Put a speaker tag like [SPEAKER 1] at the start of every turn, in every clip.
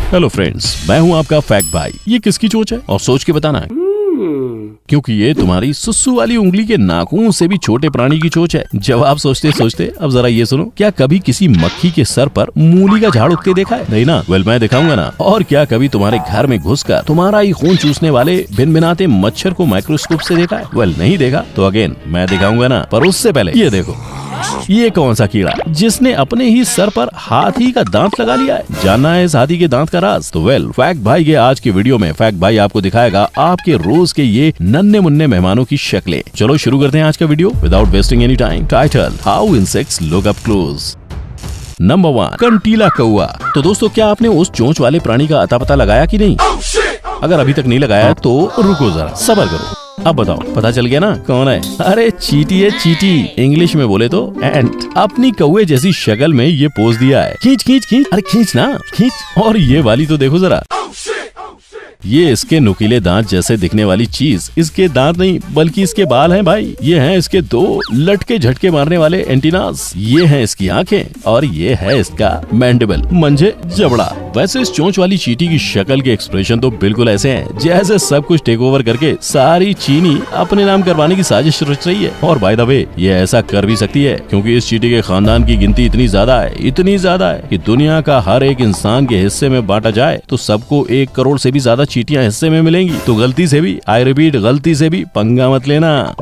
[SPEAKER 1] Hello friends, मैं हूं आपका फैक्ट भाई। ये किसकी चोंच है और सोच के बताना है, क्योंकि ये तुम्हारी सुसु वाली उंगली के नाखून से भी छोटे प्राणी की चोंच है। जवाब सोचते सोचते अब जरा ये सुनो, क्या कभी किसी मक्खी के सर पर मूली का झाड़ उगते देखा है? नहीं ना? वेल, मैं दिखाऊंगा ना। और क्या कभी तुम्हारे घर में घुसकर तुम्हारा ही खून चूसने वाले भिनभिनाते मच्छर को माइक्रोस्कोप से देखा है? वेल, नहीं देखा तो अगेन मैं दिखाऊंगा ना। पर उससे पहले ये देखो, ये कौन सा कीड़ा जिसने अपने ही सर पर हाथी का दांत लगा लिया है? जानना है इस हाथी के दांत का राज? तो वेल, फैक्ट भाई के आज की वीडियो में फैक्ट भाई आपको दिखाएगा आपके रोज के ये नन्हे मुन्ने मेहमानों की शक्लें। चलो शुरू करते हैं आज का video without wasting any time. Title, how insects look up close. Number 1, कंटीला कौआ। तो दोस्तों, क्या आपने उस चोंच वाले प्राणी का अता पता लगाया कि नहीं? अगर अभी तक नहीं लगाया तो रुको जरा, सब्र करो। अब बताओ, पता चल गया ना कौन है? अरे चींटी है, चींटी। इंग्लिश में बोले तो एंट। अपनी कौवे जैसी शक्ल में ये पोज दिया है। खींच खींच खींच, अरे खींच ना, खींच। और ये वाली तो देखो जरा, ये इसके नुकीले दांत जैसे दिखने वाली चीज इसके दांत नहीं बल्कि इसके बाल हैं भाई। ये हैं इसके 2 लटके झटके मारने वाले एंटीनास। ये हैं इसकी आंखें और ये है इसका मैंडिबल, मंझे जबड़ा। वैसे इस चोंच वाली चींटी की शक्ल के एक्सप्रेशन तो बिल्कुल ऐसे हैं जैसे सब कुछ टेक ओवर करके सारी चीनी अपने नाम करवाने की साजिश रच रही है। और बाय द वे, ये ऐसा कर भी सकती है क्योंकि इस चींटी के खानदान की गिनती इतनी ज्यादा है कि दुनिया का हर एक इंसान के हिस्से में बांटा जाए तो सबको 1 करोड़ से भी ज्यादा चींटियां हिस्से में मिलेंगी। तो गलती से भी, आई रिपीट, गलती से भी पंगा मत लेना।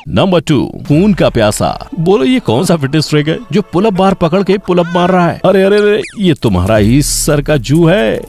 [SPEAKER 1] नंबर 2, खून का प्यासा। बोलो, ये कौन सा फिटनेस ट्रिक है जो पुलअप बार पकड़ के पुलअप मार रहा है? अरे अरे अरे, ये तुम्हारा ही सर का जू है।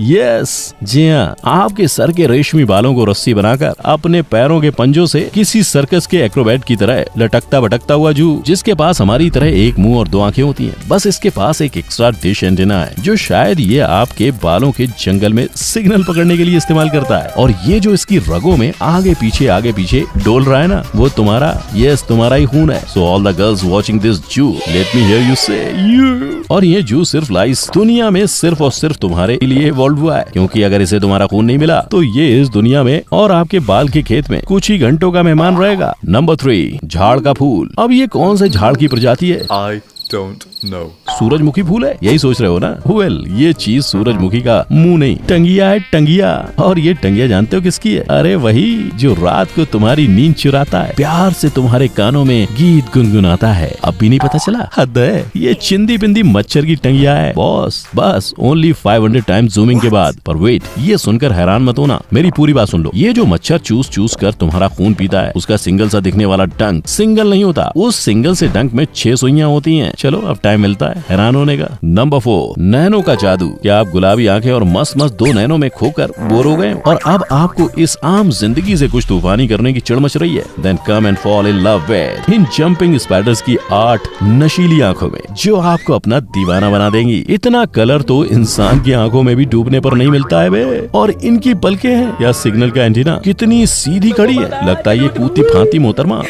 [SPEAKER 1] यस, जी हाँ, आपके सर के रेशमी बालों को रस्सी बनाकर अपने पैरों के पंजों से किसी सर्कस के एक्रोबैट की तरह लटकता भटकता हुआ जू, जिसके पास हमारी तरह एक मुंह और 2 आंखें होती हैं। बस इसके पास एक एक्स्ट्रा डिश एंटीना है जो शायद ये आपके बालों के जंगल में सिग्नल पकड़ने के लिए इस्तेमाल करता है। और ये जो इसकी रगों में आगे पीछे डोल रहा है ना, वो तुम्हारा ही खून है। So all the girls watching this जू, लेट मी हियर यू से यू। और ये जू सिर्फ लाइस दुनिया में सिर्फ और सिर्फ तुम्हारे लिए हुआ है, क्योंकि अगर इसे तुम्हारा खून नहीं मिला तो ये इस दुनिया में और आपके बाल के खेत में कुछ ही घंटों का मेहमान रहेगा। नंबर 3, झाड़ का फूल। अब ये कौन से झाड़ की प्रजाति है?
[SPEAKER 2] I don't know.
[SPEAKER 1] सूरजमुखी फूल है, यही सोच रहे हो ना? वेल, ये चीज सूरजमुखी का मुंह नहीं, टंगिया है, टंगिया। और ये टंगिया जानते हो किसकी है? अरे वही जो रात को तुम्हारी नींद चुराता है, प्यार से तुम्हारे कानों में गीत गुनगुनाता है। अब भी नहीं पता चला? हद है, ये चिंदी पिंदी मच्छर की टंगिया है बॉस। बस ओनली 500 टाइम जूमिंग के बाद। पर वेट, ये सुनकर हैरान मत होना, मेरी पूरी बात सुन लो। ये जो मच्छर चूस कर तुम्हारा खून पीता है, उसका सिंगल सा दिखने वाला डंक सिंगल नहीं होता। उस सिंगल से डंक में 6 सुइयां होती हैं। चलो, अब टाइम मिलता है हैरान होने का। नंबर 4, नैनो का जादू। क्या आप गुलाबी आंखें और मस्त 2 नैनो में खोकर बोर हो गए और अब आपको इस आम जिंदगी से कुछ तूफानी करने की चिड़ मच रही है? Then come and fall in love with इन जंपिंग स्पाइडर्स की 8 नशीली आंखों में, जो आपको अपना दीवाना बना देंगी। इतना कलर तो इंसान की आंखों में भी डूबने पर नहीं मिलता है बे। और इनकी पलकें हैं या सिग्नल का एंटीना कितनी सीधी खड़ी है, लगता है ये कूदती फांती मोहतरमा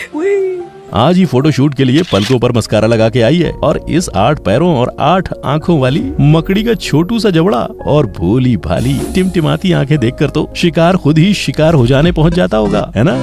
[SPEAKER 1] आज ही फोटोशूट के लिए पलकों पर मस्कारा लगा के आई है। और इस 8 पैरों और 8 आंखों वाली मकड़ी का छोटू सा जबड़ा और भोली भाली टिमटिमाती आंखें देखकर तो शिकार खुद ही शिकार हो जाने पहुंच जाता होगा, है ना?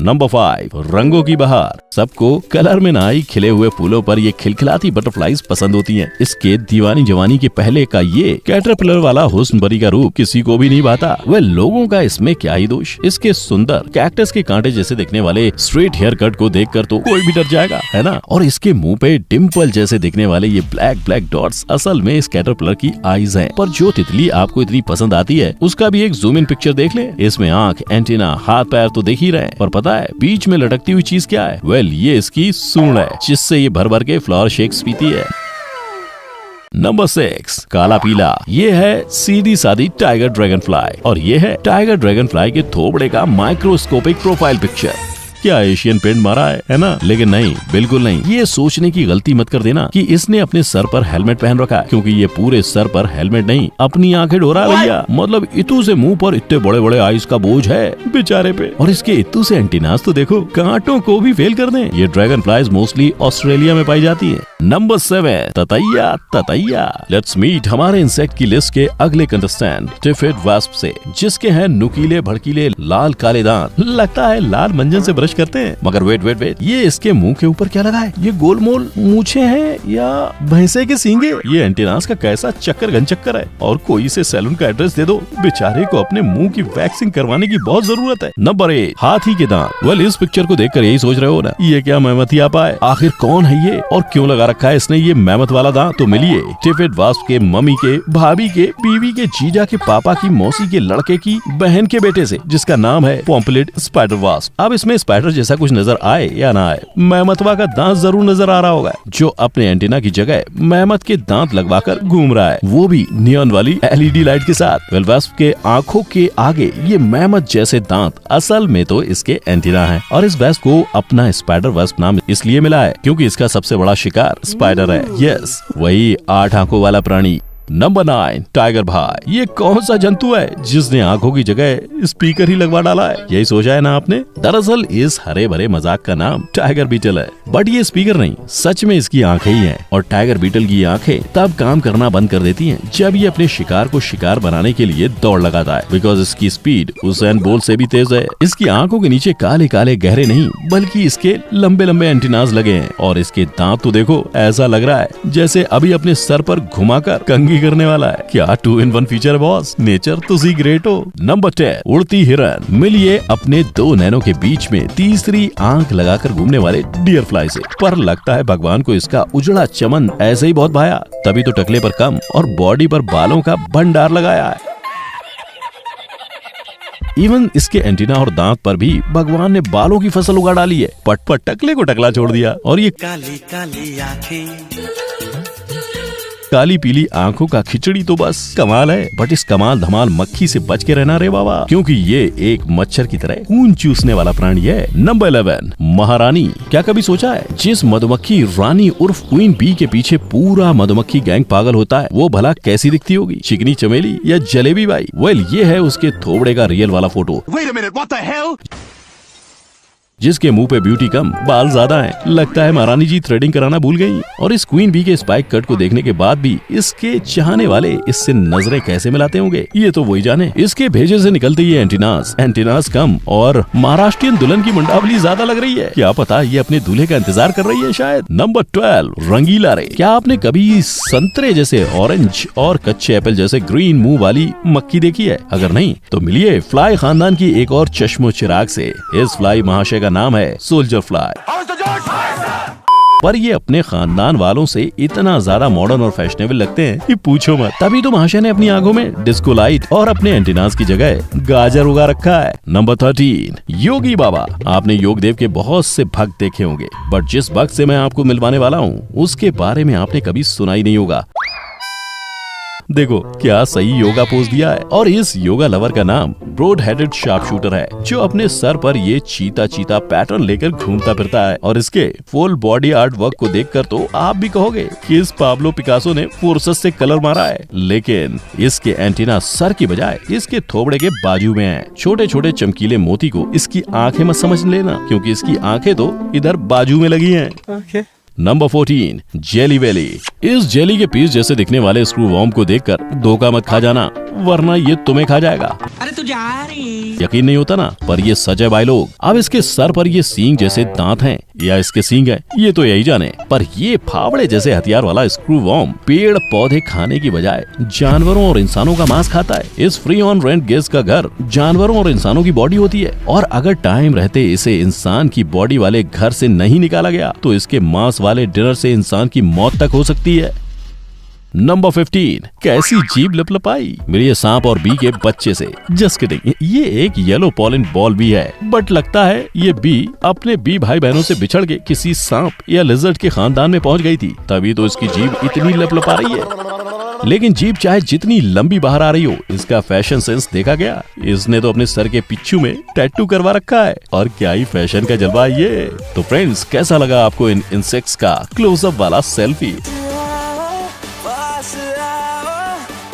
[SPEAKER 1] नंबर 5, रंगों की बहार। सबको कलर में नहाई खिले हुए फूलों पर ये खिलखिलाती बटरफ्लाईज पसंद होती हैं। इसके दीवानी जवानी के पहले का ये कैटरपिलर वाला हुस्न भरी का रूप किसी को भी नहीं भाता। वह लोगों का इसमें क्या ही दोष। इसके सुंदर कैक्टस के कांटे जैसे दिखने वाले स्ट्रेट हेयर कट को देखकर तो कोई भी डर जाएगा, है ना? और इसके मुंह पे डिम्पल जैसे दिखने वाले ये ब्लैक डॉट्स असल में इस कैटरपिलर की आईज हैं। पर जो तितली आपको इतनी पसंद आती है, उसका भी एक जूम इन पिक्चर देख ले। इसमें आंख, एंटीना, हाथ पैर तो देख ही रहे हैं, पर पता है बीच में लटकती हुई चीज क्या है? वेल, ये इसकी सूंड है जिससे ये भर भर के फ्लावर शेक्स पीती है। नंबर 6, काला पीला। ये है सीधी सादी टाइगर ड्रैगन फ्लाई और ये है टाइगर ड्रैगन फ्लाई के थोबड़े का माइक्रोस्कोपिक प्रोफाइल पिक्चर। क्या एशियन पेंट मारा है ना? लेकिन नहीं, बिल्कुल नहीं। ये सोचने की गलती मत कर देना कि इसने अपने सर पर हेलमेट पहन रखा है, क्योंकि ये पूरे सर पर हेलमेट नहीं, अपनी आंखें ढो रहा है भैया। मतलब इतू से मुंह पर इतने बड़े बड़े आइज का बोझ है बेचारे पे। और इसके इतू से एंटीनास तो देखो, कांटों को भी फेल कर दें। ये ड्रैगन फ्लाइज मोस्टली ऑस्ट्रेलिया में पाई जाती है। नंबर 7 ततैया ततैया। लेट्स मीट हमारे इंसेक्ट की लिस्ट के अगले कंटेस्टेंट टिफिड वास्प से, जिसके हैं नुकीले भड़कीले लाल काले दांत। लगता है लाल मंजन से ब्रश करते हैं। मगर वेट, ये इसके मुंह के ऊपर क्या लगा है? ये गोलमोल मूछें हैं या भैंसे के सींगे? ये एंटीनास का कैसा चक्कर घनचक्कर है। और कोई इसे सैलून का एड्रेस दे दो, बेचारे को अपने मुंह की वैक्सिंग करवाने की बहुत जरूरत है। नंबर 8 हाथी के दांत। वेल, इस पिक्चर को देखकर यही सोच रहे हो ना, ये क्या मेहमती आपा है? आखिर कौन है ये और क्यों लगा रखा है इसने ये मेहमत वाला दांत? तो मिलिए टिफिड वास्प के मम्मी के, भाभी के, बीवी के, जीजा के, पापा की, मौसी के लड़के की बहन के बेटे से, जिसका नाम है पॉम्पलेट स्पाइडर वास्प। अब इसमें स्पाइडर जैसा कुछ नजर आए या ना आए, मेहमतवा का दांत जरूर नजर आ रहा होगा, जो अपने एंटीना की जगह मेहमत के दांत लगवाकर घूम रहा है, वो भी नियॉन वाली LED लाइट के साथ। वेल, वास्प के आंखों के आगे ये मेहमत जैसे दांत असल में तो इसके एंटीना है। और इस वास्प को अपना स्पाइडर वास्प नाम इसलिए मिला है क्योंकि इसका सबसे बड़ा शिकार स्पाइडर है। यस, वही 8 आंखों वाला प्राणी। नंबर 9 टाइगर भाई। ये कौन सा जंतु है जिसने आंखों की जगह स्पीकर ही लगवा डाला है? यही सोचा है ना आपने? दरअसल इस हरे भरे मजाक का नाम टाइगर बीटल है। बट ये स्पीकर नहीं, सच में इसकी आंखें ही हैं। और टाइगर बीटल की आंखें तब काम करना बंद कर देती हैं जब ये अपने शिकार को शिकार बनाने के लिए दौड़ लगाता है, बिकॉज इसकी स्पीड उसैन बोल्ट से भी तेज है। इसकी आंखों के नीचे काले काले गहरे नहीं बल्कि इसके लंबे लंबे एंटीनाज लगे हैं। और इसके दांत तो देखो, ऐसा लग रहा है जैसे अभी अपने सर पर घुमाकर कंघी करने वाला है। क्या 2 in 1 फीचर है बॉस? नेचर तो सी ग्रेट हो। नंबर 10 उड़ती हिरन। मिलिए अपने 2 नैनों के बीच में तीसरी आंख लगाकर घूमने वाले डियर फ्लाई से। पर लगता है भगवान को इसका उजड़ा चमन ऐसे ही बहुत भाया, तभी तो टकले पर कम और बॉडी पर बालों का भंडार लगाया है। इवन इसके एंटीना और दांत पर भी भगवान ने बालों की फसल उगा डाली है। पट टकले को टकला छोड़ दिया। और ये काली काली आंखें, काली पीली आंखों का खिचड़ी तो बस कमाल है। बट इस कमाल धमाल मक्खी से बच के रहना रे बाबा, क्योंकि ये एक मच्छर की तरह खून चूसने वाला प्राणी है। नंबर 11 महारानी। क्या कभी सोचा है जिस मधुमक्खी रानी उर्फ क्वीन बी के पीछे पूरा मधुमक्खी गैंग पागल होता है, वो भला कैसी दिखती होगी? चिकनी चमेली या जलेबी बाई? वेल, ये है उसके थोबड़े का रियल वाला फोटो। जिसके मुंह पे ब्यूटी कम बाल ज्यादा हैं। लगता है महारानी जी थ्रेडिंग कराना भूल गई। और इस क्वीन बी के स्पाइक कट को देखने के बाद भी इसके चाहने वाले इससे नजरें कैसे मिलाते होंगे, ये तो वही जाने। इसके भेजे से निकलते ये एंटीनास कम और महाराष्ट्रियन दुल्हन की मुंडावली ज्यादा लग रही है। क्या पता ये अपने दूल्हे का इंतजार कर रही है शायद। नंबर 12 रंगीला रे। क्या आपने कभी संतरे जैसे ऑरेंज और कच्चे एप्पल जैसे ग्रीन मुंह वाली मक्खी देखी है? अगर नहीं तो मिलिए फ्लाई खानदान की एक और चश्मो चिराग से। इस फ्लाई महाशय का नाम है सोल्जर फ्लाई। पर ये अपने खानदान वालों से इतना ज्यादा मॉडर्न और फैशनेबल लगते हैं कि पूछो मत। तभी तो महाशय ने अपनी आंखों में डिस्को लाइट और अपने एंटीनास की जगह गाजर उगा रखा है। नंबर 13 योगी बाबा। आपने योग देव के बहुत से भक्त देखे होंगे, बट जिस भक्त से मैं आपको मिलवाने वाला हूँ उसके बारे में आपने कभी सुना ही नहीं होगा। देखो क्या सही योगा पोज दिया है। और इस योगा लवर का नाम ब्रॉड हेडेड शार्प शूटर है, जो अपने सर पर ये चीता पैटर्न लेकर घूमता फिरता है। और इसके फुल बॉडी आर्ट वर्क को देखकर तो आप भी कहोगे कि इस पाब्लो पिकासो ने फुर्सत से कलर मारा है। लेकिन इसके एंटीना सर की बजाय इसके थोबड़े के बाजू में है। छोटे छोटे चमकीले मोती को इसकी आंखें मत समझ लेना, क्योंकि इसकी आंखें तो इधर बाजू में लगी हैं। नंबर 14 जेली वेली। इस जेली के पीस जैसे दिखने वाले स्क्रू वॉर्म को देखकर धोखा मत खा जाना, वरना ये तुम्हें खा जाएगा।
[SPEAKER 2] अरे तू जा रही।
[SPEAKER 1] यकीन नहीं होता ना, पर ये सच है भाई लोग। अब इसके सर पर ये सींग जैसे दांत हैं या इसके सींग है, ये तो यही जाने। पर ये फावड़े जैसे हथियार वाला स्क्रू वॉर्म पेड़ पौधे खाने की बजाय जानवरों और इंसानों का मांस खाता है। इस फ्री ऑन रेंट गेस्ट का घर जानवरों और इंसानों की बॉडी होती है, और अगर टाइम रहते इसे इंसान की बॉडी वाले घर से नहीं निकाला गया तो इसके मांस वाले डिनर से इंसान की मौत तक हो सकती है। नंबर 15 कैसी जीभ लपलपाई मेरे सांप और बी के बच्चे से। जस्ट किडिंग, ये एक येलो पॉलन बॉल भी है, बट लगता है ये बी अपने बी भाई बहनों से बिछड़ के किसी सांप या लिजर्ड के खानदान में पहुंच गई थी, तभी तो इसकी जीभ इतनी लपलपा रही है। लेकिन जीभ चाहे जितनी लंबी बाहर आ रही हो, इसका फैशन सेंस देखा गया। इसने तो अपने सर के पिच्छू में टैटू करवा रखा है, और क्या ही फैशन का जलवा है ये। तो फ्रेंड्स, कैसा लगा आपको इन इंसेक्ट्स का क्लोजअप वाला सेल्फी?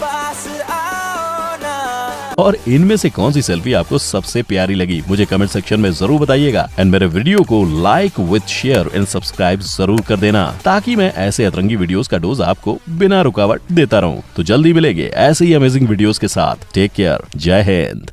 [SPEAKER 3] पास आओ ना।
[SPEAKER 1] और इनमें से कौन सी सेल्फी आपको सबसे प्यारी लगी मुझे कमेंट सेक्शन में जरूर बताइएगा। एंड मेरे वीडियो को like with share and subscribe जरूर कर देना, ताकि मैं ऐसे अतरंगी वीडियोस का डोज आपको बिना रुकावट देता रहूं। तो जल्दी मिलेंगे ऐसे ही अमेजिंग वीडियोस के साथ। टेक केयर, जय हिंद।